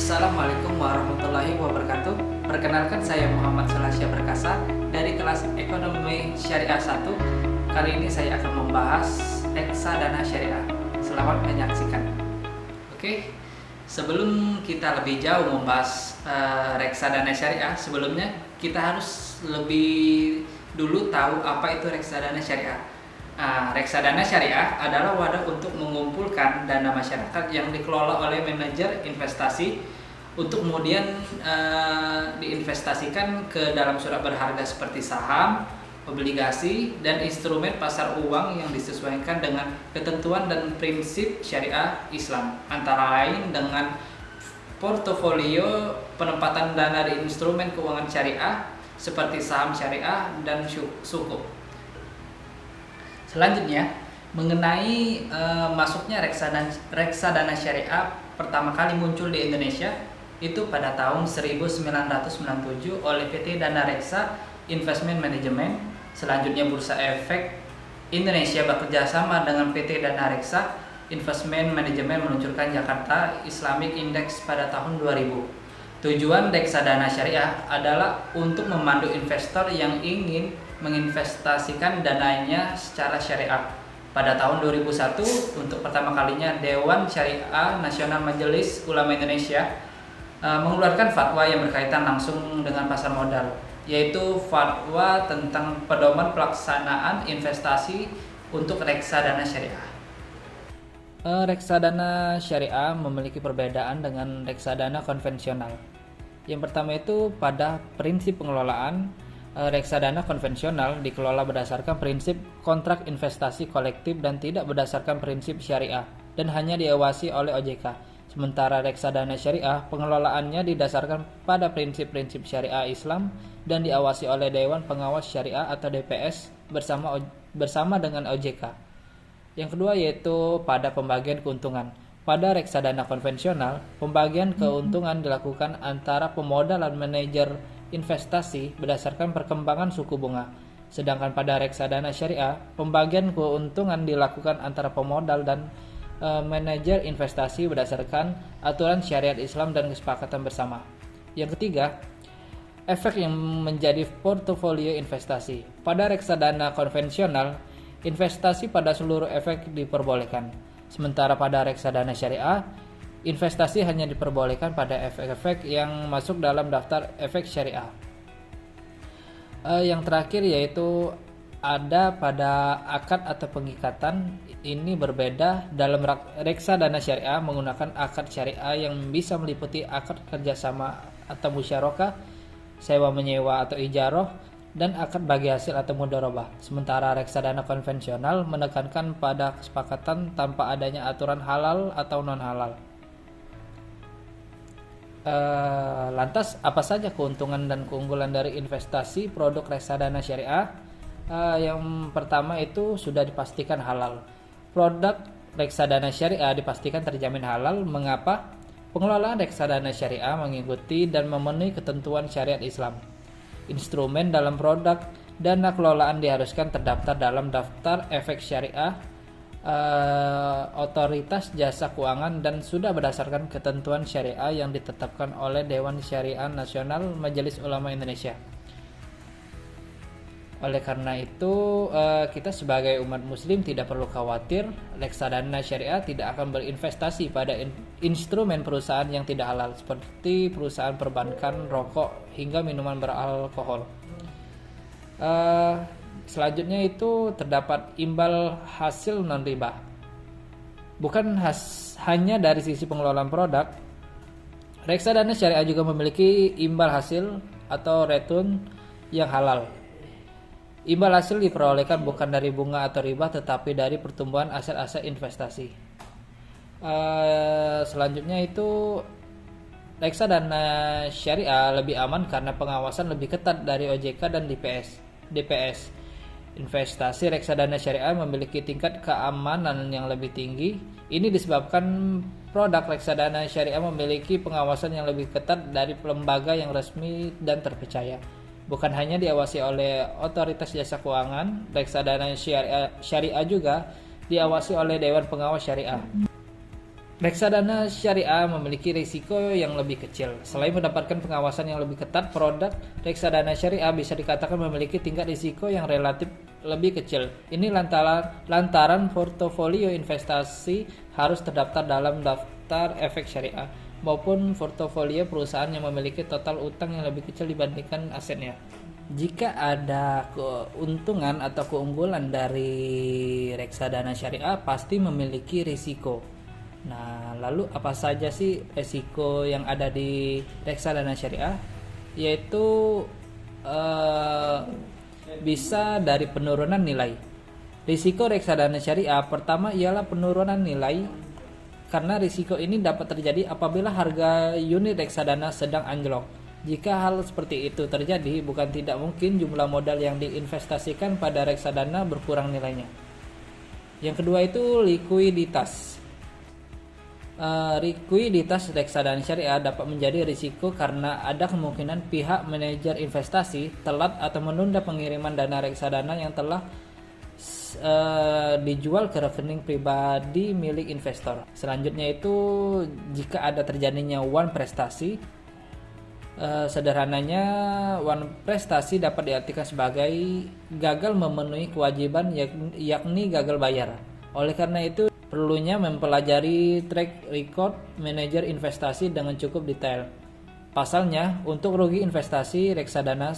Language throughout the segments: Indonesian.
Assalamualaikum warahmatullahi wabarakatuh. Perkenalkan, saya Muhammad Salasya Perkasa dari kelas Ekonomi Syariah 1. Kali ini saya akan membahas reksadana syariah. Selamat menyaksikan. Oke, sebelum kita lebih jauh membahas reksadana syariah, sebelumnya kita harus lebih dulu tahu apa itu reksadana syariah. Reksadana syariah adalah wadah untuk mengumpulkan dana masyarakat yang dikelola oleh manajer investasi untuk kemudian diinvestasikan ke dalam surat berharga seperti saham, obligasi, dan instrumen pasar uang yang disesuaikan dengan ketentuan dan prinsip syariah Islam, antara lain dengan portofolio penempatan dana di instrumen keuangan syariah seperti saham syariah dan sukuk. Selanjutnya, mengenai masuknya reksadana syariah pertama kali muncul di Indonesia itu pada tahun 1997 oleh PT Dana Reksa Investment Management. Selanjutnya Bursa Efek Indonesia bekerja sama dengan PT Dana Reksa Investment Management meluncurkan Jakarta Islamic Index pada tahun 2000. Tujuan reksadana syariah adalah untuk memandu investor yang ingin menginvestasikan dananya secara syariah. Pada tahun 2001, untuk pertama kalinya Dewan Syariah Nasional Majelis Ulama Indonesia mengeluarkan fatwa yang berkaitan langsung dengan pasar modal, yaitu fatwa tentang pedoman pelaksanaan investasi untuk reksadana syariah. Reksadana syariah memiliki perbedaan dengan reksadana konvensional. Yang pertama itu pada prinsip pengelolaan. Reksadana konvensional dikelola berdasarkan prinsip kontrak investasi kolektif dan tidak berdasarkan prinsip syariah dan hanya diawasi oleh OJK. Sementara reksadana syariah pengelolaannya didasarkan pada prinsip-prinsip syariah Islam dan diawasi oleh Dewan Pengawas Syariah atau DPS bersama dengan OJK. Yang kedua yaitu pada pembagian keuntungan. Pada reksadana konvensional, pembagian keuntungan dilakukan antara pemodal dan manajer investasi berdasarkan perkembangan suku bunga. Sedangkan pada reksadana syariah, pembagian keuntungan dilakukan antara pemodal dan manajer investasi berdasarkan aturan syariat Islam dan kesepakatan bersama. Yang ketiga, efek yang menjadi portofolio investasi. Pada reksadana konvensional, investasi pada seluruh efek diperbolehkan. Sementara pada reksadana syariah, investasi hanya diperbolehkan pada efek-efek yang masuk dalam daftar efek syariah. Yang terakhir yaitu ada pada akad atau pengikatan. Ini berbeda. Dalam reksadana syariah menggunakan akad syariah yang bisa meliputi akad kerjasama atau musyarakah, sewa menyewa atau ijaroh, dan akad bagi hasil atau mudharabah. Sementara reksadana konvensional menekankan pada kesepakatan tanpa adanya aturan halal atau non halal. Lantas apa saja keuntungan dan keunggulan dari investasi produk reksadana syariah? Yang pertama itu sudah dipastikan halal. Produk reksadana syariah dipastikan terjamin halal. Mengapa? Pengelolaan reksadana syariah mengikuti dan memenuhi ketentuan syariat Islam. Instrumen dalam produk dana kelolaan diharuskan terdaftar dalam daftar efek syariah otoritas jasa keuangan dan sudah berdasarkan ketentuan syariah yang ditetapkan oleh Dewan Syariah Nasional Majelis Ulama Indonesia. Oleh karena itu, kita sebagai umat muslim tidak perlu khawatir reksadana syariah tidak akan berinvestasi pada instrumen perusahaan yang tidak halal seperti perusahaan perbankan, rokok, hingga minuman beralkohol. Selanjutnya itu terdapat imbal hasil non-riba. Bukan hanya dari sisi pengelolaan produk, reksadana syariah juga memiliki imbal hasil atau return yang halal. Imbal hasil diperolehkan bukan dari bunga atau riba tetapi dari pertumbuhan aset-aset investasi. Selanjutnya itu reksadana syariah lebih aman karena pengawasan lebih ketat dari OJK dan DPS. Investasi reksadana syariah memiliki tingkat keamanan yang lebih tinggi. Ini disebabkan produk reksadana syariah memiliki pengawasan yang lebih ketat dari lembaga yang resmi dan terpercaya. Bukan hanya diawasi oleh otoritas jasa keuangan, reksadana syariah juga diawasi oleh Dewan Pengawas Syariah. Reksadana syariah memiliki risiko yang lebih kecil. Selain mendapatkan pengawasan yang lebih ketat, produk reksadana syariah bisa dikatakan memiliki tingkat risiko yang relatif lebih kecil. Ini lantaran portofolio investasi harus terdaftar dalam daftar efek syariah maupun portofolio perusahaan yang memiliki total utang yang lebih kecil dibandingkan asetnya. Jika ada keuntungan atau keunggulan dari reksadana syariah, pasti memiliki risiko. Nah, lalu apa saja sih resiko yang ada di reksadana syariah? Yaitu bisa dari penurunan nilai. Risiko reksadana syariah pertama ialah penurunan nilai, karena risiko ini dapat terjadi apabila harga unit reksadana sedang anjlok. Jika hal seperti itu terjadi, bukan tidak mungkin jumlah modal yang diinvestasikan pada reksadana berkurang nilainya. Yang kedua itu likuiditas. Likuiditas reksadana syariah dapat menjadi risiko karena ada kemungkinan pihak manajer investasi telat atau menunda pengiriman dana reksadana yang telah dijual ke rekening pribadi milik investor. Selanjutnya itu jika ada terjadinya wan prestasi. Sederhananya, wan prestasi dapat diartikan sebagai gagal memenuhi kewajiban, yakni gagal bayar. Oleh karena itu perlunya mempelajari track record manajer investasi dengan cukup detail. Pasalnya, untuk rugi investasi reksadana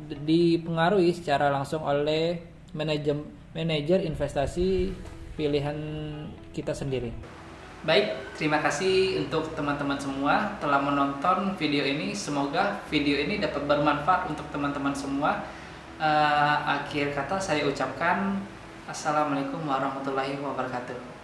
dipengaruhi secara langsung oleh manajer investasi pilihan kita sendiri. Baik, terima kasih untuk teman-teman semua telah menonton video ini. Semoga video ini dapat bermanfaat untuk teman-teman semua. Akhir kata saya ucapkan Assalamualaikum warahmatullahi wabarakatuh.